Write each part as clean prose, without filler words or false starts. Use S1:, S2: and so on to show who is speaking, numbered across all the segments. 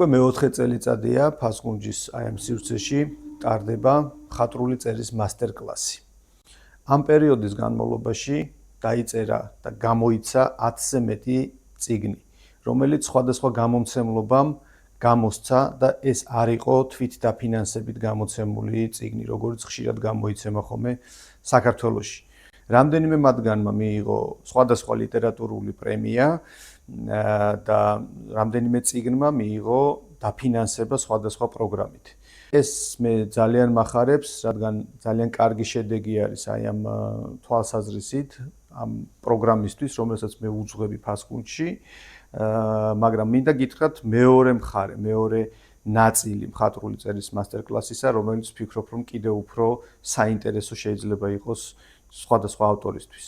S1: უკვე მეოთხე წელიწადია ფასკუნჯის აი ამ სივრცეში ტარდება მხატვრული წერის მასტერკლასი. ამ პერიოდის განმავლობაში დაიწერა და გამოიცა 10-ზე მეტი წიგნი, რომელიც სხვადასხვა გამომცემლობამ გამოსცა და ეს არ იყო თვითდაფინანსებით გამოცემული წიგნი, როგორც ხშირად გამოიცემა ხოლმე საქართველოში. რამდენიმე მათგანმა მიიღო სხვადასხვა ლიტერატურული პრემია და რამდენიმე წიგნმა მიიღო დაფინანსება სხვადასხვა პროგრამით. ეს მე ძალიან მახარებს, რადგან ძალიან კარგი შედეგი არის აი ამ თვალსაზრისით ამ პროგრამისთვის, რომელსაც მე უძღვები ფასკუნჯში, მაგრამ მინდა გითხრათ მეორე მხარე, მეორე ნაწილი მხატვრული წერის მასტერკლასისა, რომელიც ვფიქრობ, რომ კიდევ უფრო საინტერესო შეიძლება იყოს სხვადასხვა ავტორისთვის.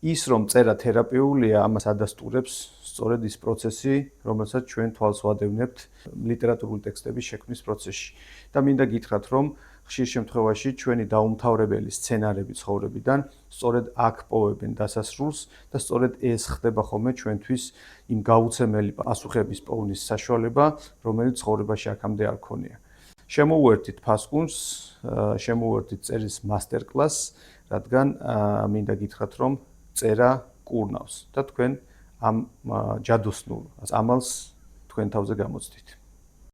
S1: ის რომ წერა თერაპიულია, ამას ადასტურებს სწორედ ის პროცესი, რომელსაც ჩვენ თვალს ვადევნებთ ლიტერატურული ტექსტების შექმნის პროცესში. და მინდა გითხრათ, რომ ხშირ შემთხვევაში ჩვენი დაუმთავრებელი სცენარები ცხოვრებიდან სწორედ აქ პოვებენ დასასრულს და სწორედ ეს ხდება ხოლმე ჩვენთვის იმ გაუცემელი პასუხების პოვნის საშუალება, რომელიც ცხოვრებაში აქამდე არ ქონია. შემოუერთით ფასკუნჯს, შემოუერთით წერის მასტერკლასს, რადგან მინდა გითხრათ, რომ წერა კურნავს და თქვენ ამ ჯადოსნურ ამალს თქვენ თავზე გამოცდით.